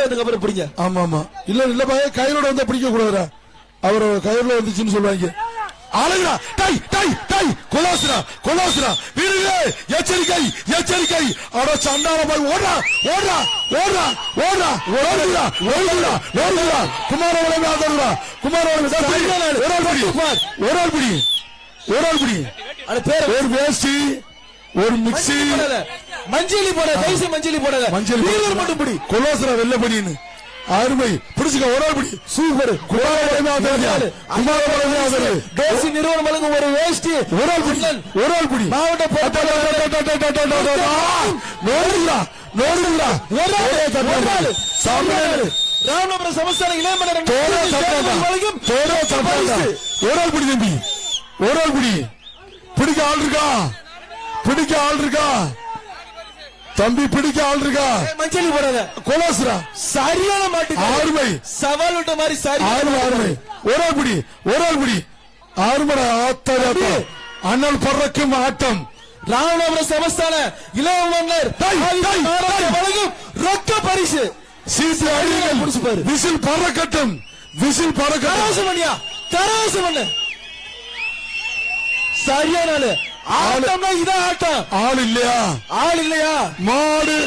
ஆட்டத்துக்கு அப்புறம் பிடிங்க. ஆமா ஆமா இல்ல பையன் கயிறோட வந்து பிடிக்க கூடாதுடா. அவர் கயிறுல வந்துச்சுன்னு சொல்லுவாங்க. ஆளுங்கடா டை டை டை கொலாசுரா வீடுகளே எச்சரிக்கை எச்சரிக்கை. அட சண்டால போய் ஓடுறா ஓடுறா ஓடுறா ஓடுறா ஓடுறா ஓடுறா ஓடுறா. குமாரவளை ஆதரவுடா குமாரவளை ஒரு ஆள் பிடி. அது பேர் ஒரு வேஷ்டி ஒரு மிக்ஸி மஞ்சளி போட தைசு மஞ்சளி போடல மஞ்சள் மட்டும் பிடி. கொலாசுரா வெள்ள படின்னு அருமை பிடிச்சுக்க ஒரு ஆள் பிடி. சூப்பர் குமாரவளை தேசி நிறுவனம் வழங்கும் ஒரு வேஷ்டி ஒரு ஆள் பிடி. மாவட்ட ராமநாதபுரம் சமஸ்தான இளைஞர் ஒரு ஆள் பிடி தம்பி ஒரு ஆள் பிடி. பிடிக்க ஆள் இருக்கா தம்பி பிடிக்க ஆள் இருக்கா. மஞ்சளி போடாத கொலாசுரா சரியான மாட்டு ஆறுமை சவால் விட்ட மாதிரி சரி ஆறுமை ஒரு ஆள் பிடி ஆறுமடா ஆத்தாடி அண்ணல் பறக்கும் ஆட்டம். ராமநாதபுரம் சமஸ்தான இளைஞர் வழங்கும் ரொக்க பரிசு சீட்டு அடிகள் விசில் பறக்கட்டும் தராசு பண்ண சரியான ஆட்டம்னா இதான் ஆட்டம். ஆள் இல்லையா மாடு